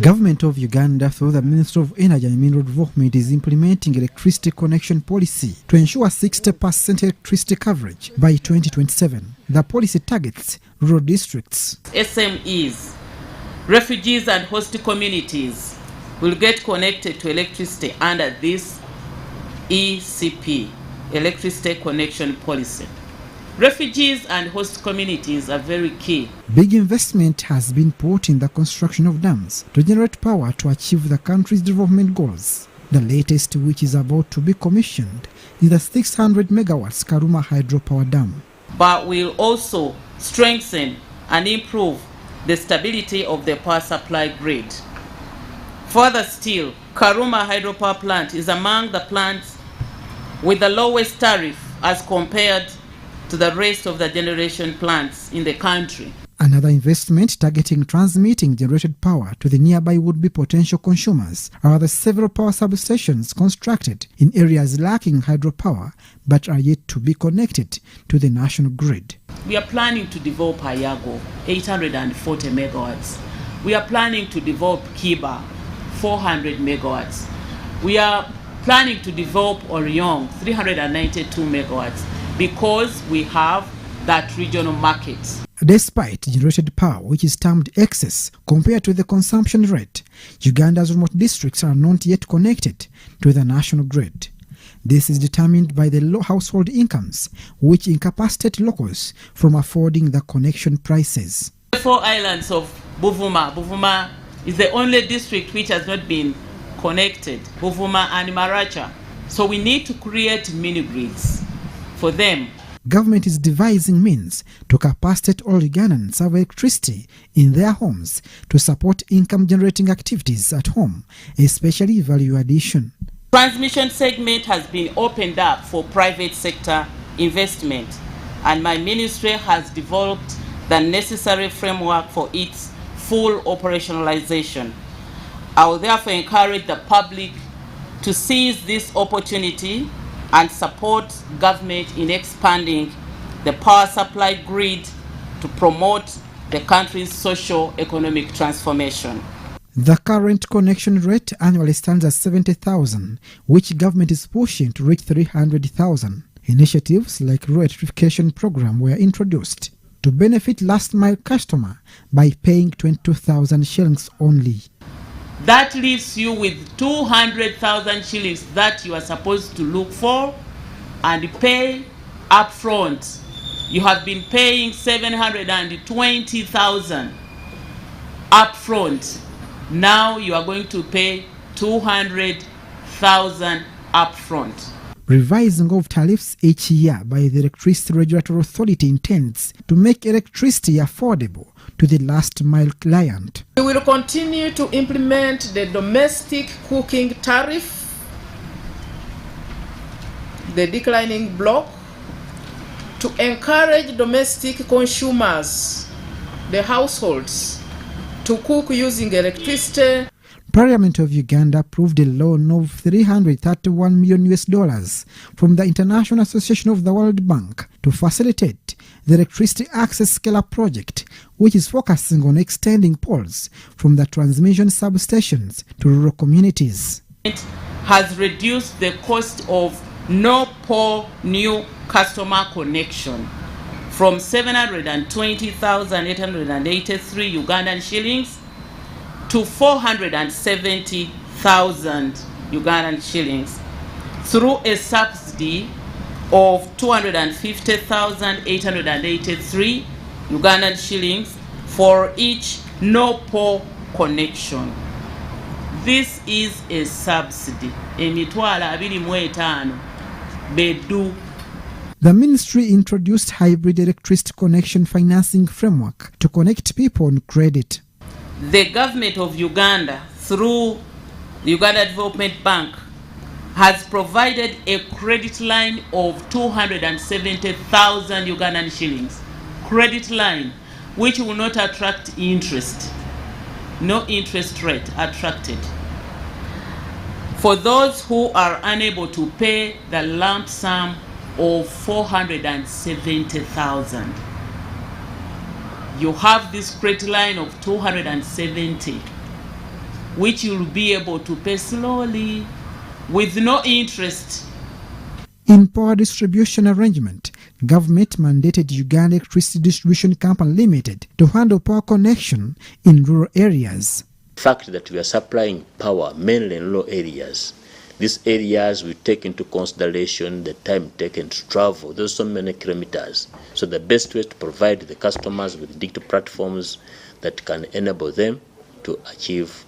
[SPEAKER 27] Government of Uganda, through the Ministry of Energy and Mineral Development, is implementing electricity connection policy to ensure 60% electricity coverage by 2027. The policy targets rural districts.
[SPEAKER 4] SMEs, refugees and host communities will get connected to electricity under this ECP, Electricity Connection Policy. Refugees and host communities are very key.
[SPEAKER 27] Big investment has been put in the construction of dams to generate power to achieve the country's development goals. The latest, which is about to be commissioned, is the 600 megawatts Karuma hydropower dam.
[SPEAKER 4] But we'll also strengthen and improve the stability of the power supply grid. Further still, Karuma hydropower plant is among the plants with the lowest tariff as compared to the rest of the generation plants in the country.
[SPEAKER 27] Another investment targeting transmitting generated power to the nearby would-be potential consumers are the several power substations constructed in areas lacking hydropower but are yet to be connected to the national grid.
[SPEAKER 4] We are planning to develop Ayago, 840 megawatts. We are planning to develop Kiba, 400 megawatts. We are planning to develop Oriong, 392 megawatts, because we have that regional market.
[SPEAKER 27] Despite generated power, which is termed excess compared to the consumption rate, Uganda's remote districts are not yet connected to the national grid. This is determined by the low household incomes, which incapacitate locals from affording the connection prices.
[SPEAKER 4] The 4 islands of Buvuma is the only district which has not been connected, Buvuma and Maracha. So we need to create mini-grids for them.
[SPEAKER 27] Government is devising means to capacitate all Ugandans of electricity in their homes to support income-generating activities at home, especially value addition.
[SPEAKER 4] Transmission segment has been opened up for private sector investment, and my ministry has developed the necessary framework for its full operationalization. I will therefore encourage the public to seize this opportunity and support government in expanding the power supply grid to promote the country's socio-economic transformation.
[SPEAKER 27] The current connection rate annually stands at 70,000, which government is pushing to reach 300,000. Initiatives like rural electrification program were introduced to benefit last-mile customer by paying 22,000 shillings only.
[SPEAKER 4] That leaves you with 200,000 shillings that you are supposed to look for and pay upfront. You have been paying 720,000 upfront. Now you are going to pay 200,000 upfront.
[SPEAKER 27] Revising of tariffs each year by the Electricity Regulatory Authority intends to make electricity affordable to the last mile client.
[SPEAKER 6] We will continue to implement the domestic cooking tariff, the declining block, to encourage domestic consumers, the households, to cook using electricity.
[SPEAKER 27] Parliament of Uganda approved a loan of $331 million from the International Association of the World Bank to facilitate the electricity access scale-up project, which is focusing on extending poles from the transmission substations to rural communities.
[SPEAKER 4] It has reduced the cost of no pole new customer connection from 720,883 Ugandan shillings to 470,000 Ugandan shillings through a subsidy of 250,883 Ugandan shillings for each no-pole connection. This is a subsidy.
[SPEAKER 27] The ministry introduced hybrid electricity connection financing framework to connect people on credit.
[SPEAKER 4] The government of Uganda, through the Uganda Development Bank, has provided a credit line of 270,000 Ugandan shillings. Credit line, which will not attract interest. No interest rate attracted. For those who are unable to pay the lump sum of 470,000, you have this credit line of 270, which you'll be able to pay slowly with no interest.
[SPEAKER 27] In power distribution arrangement, government mandated Uganda Electricity Distribution Company Limited to handle power connection in rural areas.
[SPEAKER 17] The fact that we are supplying power mainly in rural areas, these areas we take into consideration the time taken to travel. There's so many kilometers. So the best way to provide the customers with digital platforms that can enable them to achieve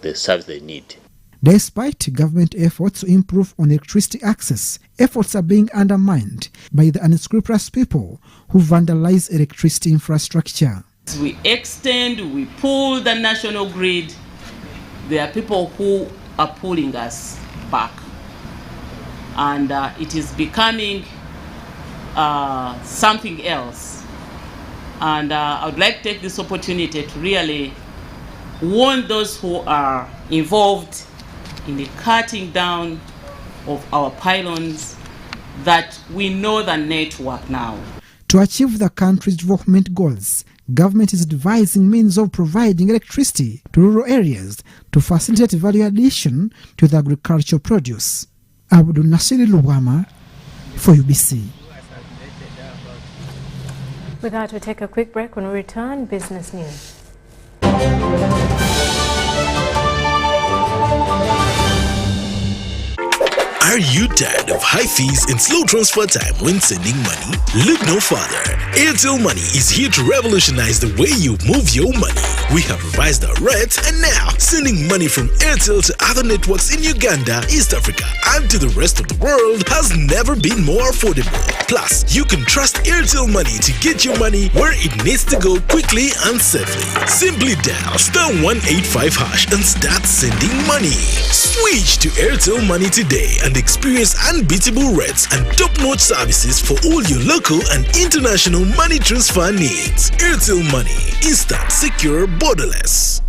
[SPEAKER 17] the service they need.
[SPEAKER 27] Despite government efforts to improve on electricity access, efforts are being undermined by the unscrupulous people who vandalize electricity infrastructure.
[SPEAKER 4] We extend, we pull the national grid. There are people who are pulling us back. And it is becoming something else. And I would like to take this opportunity to really warn those who are involved in the cutting down of our pylons that we know the network now.
[SPEAKER 27] To achieve the country's development goals, government is devising means of providing electricity to rural areas to facilitate value addition to the agricultural produce. Abdul Nasiri Luwama for UBC.
[SPEAKER 1] With that, we take a quick break. When we return, business news.
[SPEAKER 11] Are you tired of high fees and slow transfer time when sending money? Look no further. Airtel Money is here to revolutionize the way you move your money. We have revised our rates, and now sending money from Airtel to other networks in Uganda, East Africa, and to the rest of the world has never been more affordable. Plus, you can trust Airtel Money to get your money where it needs to go quickly and safely. Simply dial *185# and start sending money. Switch to Airtel Money today and experience unbeatable rates and top-notch services for all your local and international money transfer needs. Airtel Money. Instant, secure, borderless.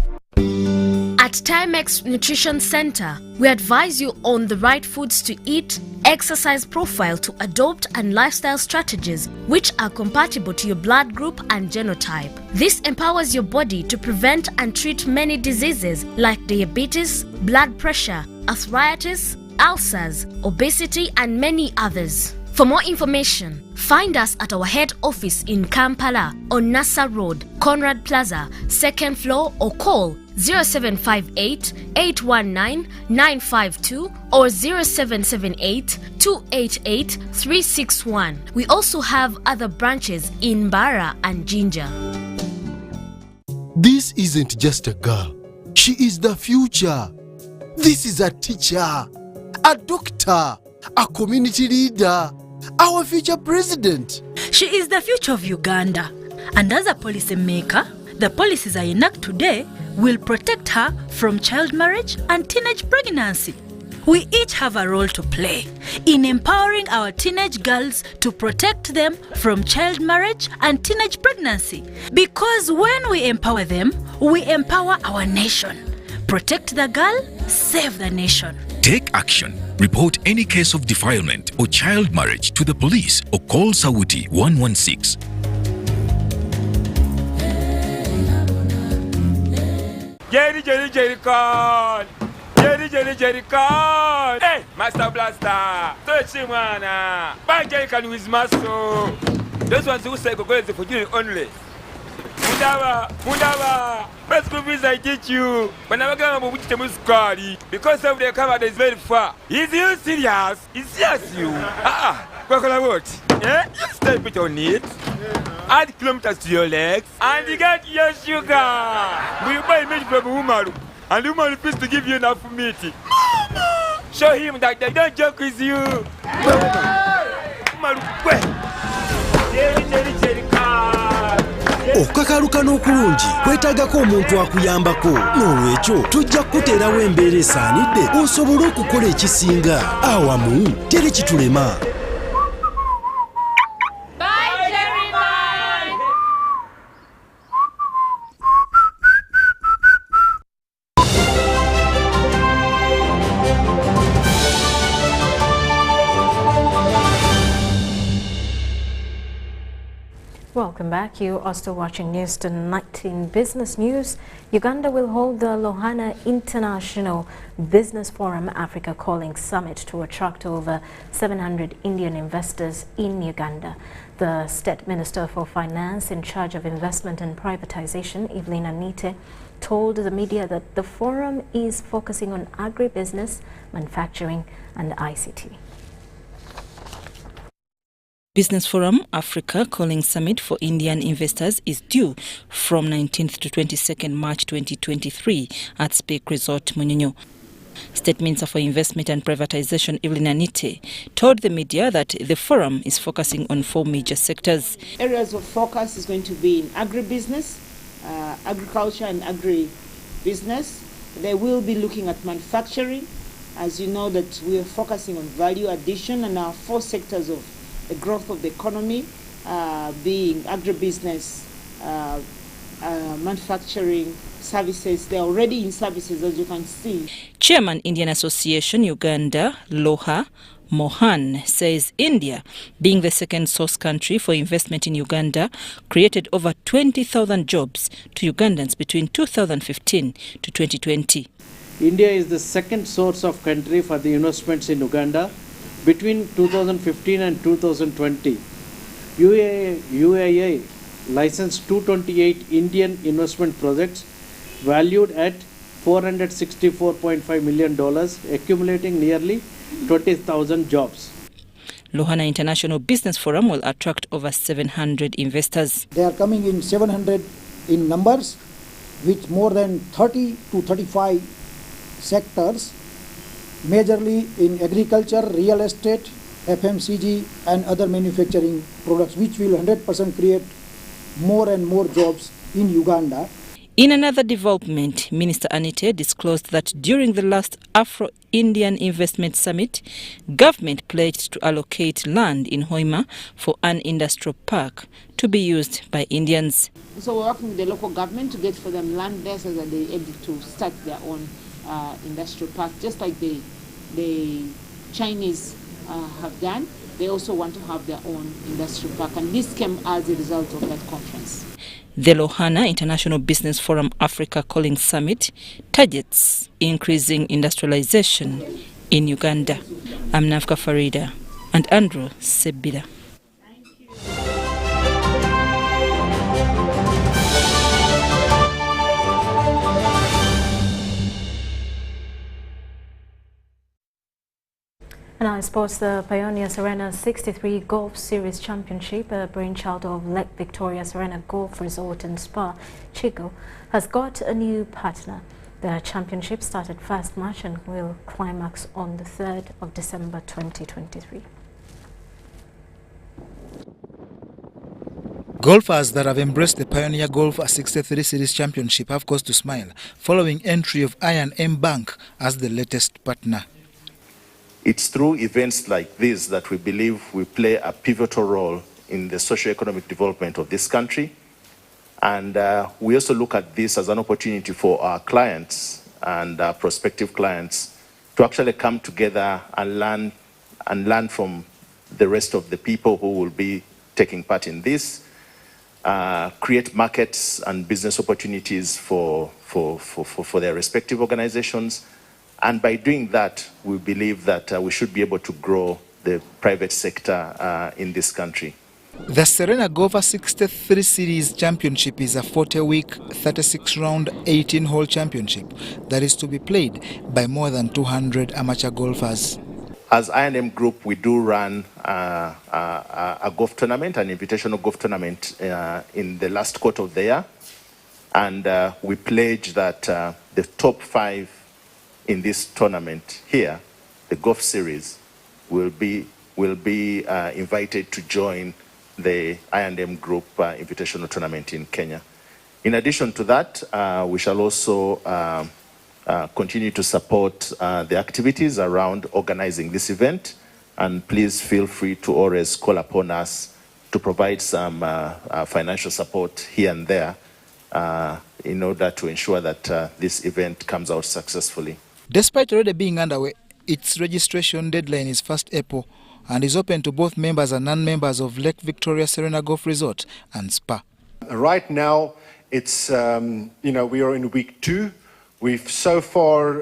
[SPEAKER 9] At Timex Nutrition Center, we advise you on the right foods to eat, exercise profile to adopt, and lifestyle strategies which are compatible to your blood group and genotype. This empowers your body to prevent and treat many diseases like diabetes, blood pressure, arthritis, ulcers, obesity, and many others. For more information, find us at our head office in Kampala on Nassa Road, Conrad Plaza, 2nd floor, or call 0758 819 952 or 0778 288 361. We also have other branches in Bara and Jinja.
[SPEAKER 8] This isn't just a girl. She is the future. This is a teacher, a doctor, a community leader, our future president.
[SPEAKER 18] She is the future of Uganda. And as a policy maker, the policies I enact today will protect her from child marriage and teenage pregnancy. We each have a role to play in empowering our teenage girls to protect them from child marriage and teenage pregnancy. Because when we empower them, we empower our nation. Protect the girl, save the nation.
[SPEAKER 15] Take action. Report any case of defilement or child marriage to the police or call Sawuti 116.
[SPEAKER 19] Jerry con. Jerry con. Hey, Master Blaster. Touch him, man. Buy Jerry con with muscle. Those ones who say go for you only. Mundava. Best movies I teach you. But never come up with the squad because of the cover is very far. Is you serious? It's just you. What? Yeah? You step it on it. Add kilometers to your legs and you get your sugar. We buy meat from Umaru and Umaru refuse to give you enough meat. Show him that they don't joke with you. Umaru, Jerry car.
[SPEAKER 5] okukakaluka n'okulungi kwetaagako omuntu akuyambako n'olwekyo tujja kukuteerawo embeera esaanidde osobole okukola ekisinga awamu teri kitulema.
[SPEAKER 1] Welcome back. You are still watching News Tonight in Business News. Uganda will hold the Lohana International Business Forum Africa Calling Summit to attract over 700 Indian investors in Uganda. The State Minister for Finance in charge of investment and privatization, Evelyn Anite, told the media that the forum is focusing on agribusiness, manufacturing and ICT.
[SPEAKER 2] Business Forum Africa Calling Summit for Indian investors is due from 19th to 22nd March 2023 at Speke Resort, Munyonyo. State Minister for Investment and Privatization, Evelyn Anite, told the media that the forum is focusing on 4 major sectors.
[SPEAKER 20] Areas of focus is going to be in agribusiness, agriculture and agribusiness. They will be looking at manufacturing. As you know that we are focusing on value addition, and our 4 sectors of the growth of the economy being agribusiness, manufacturing, services. They're already in services, as you can see.
[SPEAKER 2] Chairman Indian Association Uganda, Loha Mohan, says India, being the second source country for investment in Uganda, created over 20,000 jobs to Ugandans between 2015 to 2020.
[SPEAKER 21] India is the second source of country for the investments in Uganda. Between 2015 and 2020, UAE licensed 228 Indian investment projects valued at $464.5 million, accumulating nearly 20,000 jobs.
[SPEAKER 2] Lohana International Business Forum will attract over 700 investors.
[SPEAKER 22] They are coming in 700 in numbers, with more than 30 to 35 sectors, majorly in agriculture, real estate, FMCG and other manufacturing products, which will 100% create more and more jobs in Uganda.
[SPEAKER 2] In another development, Minister Anite disclosed that during the last Afro-Indian Investment Summit, government pledged to allocate land in Hoima for an industrial park to be used by Indians.
[SPEAKER 20] So we're working with the local government to get for them land there so that they're able to start their own industrial park, just like the Chinese have done. They also want to have their own industrial park, and this came as a result of that conference.
[SPEAKER 2] The Lohana International Business Forum Africa Calling Summit targets increasing industrialization in Uganda. I'm Nafka Farida and Andrew Sebila.
[SPEAKER 1] Now in sports, the Pioneer Serena 63 Golf Series Championship, a brainchild of Lake Victoria Serena Golf Resort and Spa, Chico, has got a new partner. The championship started first March and will climax on the 3rd of December 2023.
[SPEAKER 27] Golfers that have embraced the Pioneer Golf 63 Series Championship have cause to smile following entry of I&M Bank as the latest partner.
[SPEAKER 23] It's through events like this that we believe we play a pivotal role in the socio-economic development of this country. And we also look at this as an opportunity for our clients and our prospective clients to actually come together and learn from the rest of the people who will be taking part in this, create markets and business opportunities for their respective organizations. And by doing that, we believe that we should be able to grow the private sector in this country.
[SPEAKER 27] The Serena Golf 63 Series Championship is a 40-week, 36-round, 18-hole championship that is to be played by more than 200 amateur golfers.
[SPEAKER 23] As I&M Group, we do run a golf tournament, an invitational golf tournament in the last quarter of the year. And we pledge that the top 5 in this tournament here, the golf series, will be invited to join the I&M Group Invitational Tournament in Kenya. In addition to that, we shall also continue to support the activities around organizing this event, and please feel free to always call upon us to provide some financial support here and there in order to ensure that this event comes out successfully.
[SPEAKER 3] Despite already being underway, its registration deadline is 1st April and is open to both members and non-members of Lake Victoria Serena Golf Resort and Spa.
[SPEAKER 7] Right now, it's, we are in week 2. We've so far,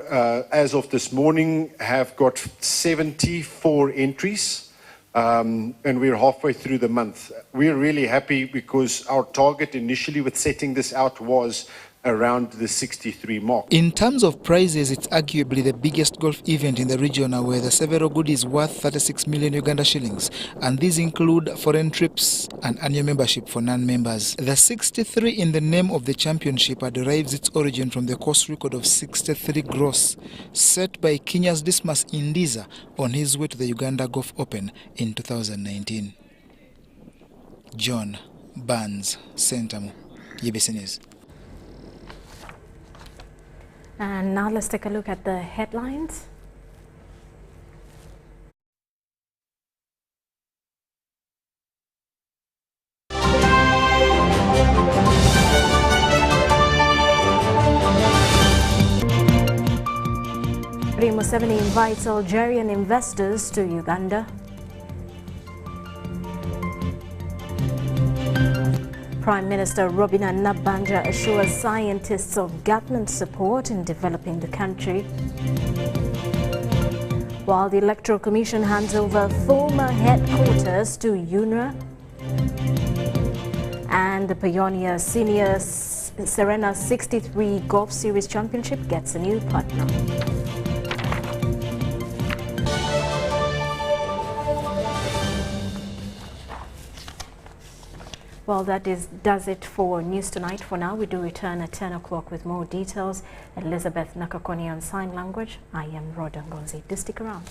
[SPEAKER 7] as of this morning, have got 74 entries, and we're halfway through the month. We're really happy because our target initially with setting this out was around the 63 mark.
[SPEAKER 3] In terms of prizes, it's arguably the biggest golf event in the region, where the several goodies worth 36 million Uganda shillings, and these include foreign trips and annual membership for non-members. The 63 in the name of the championship derives its origin from the course record of 63 gross set by Kenya's Dismas Indiza on his way to the Uganda Golf Open in 2019. John Barnes, Sentamu, UBC News.
[SPEAKER 1] And now let's take a look at the headlines. Museveni invites Algerian investors to Uganda. Prime Minister Robina Nabanja assures scientists of government support in developing the country. While the Electoral Commission hands over former headquarters to UNRA. And the Pioneer Senior Serena 63 Golf Series Championship gets a new partner. Well, that does it for News Tonight. For now, we do return at 10 o'clock with more details. Elizabeth Nakakoni on sign language. I am Rhoda Ngonzi. Do stick around.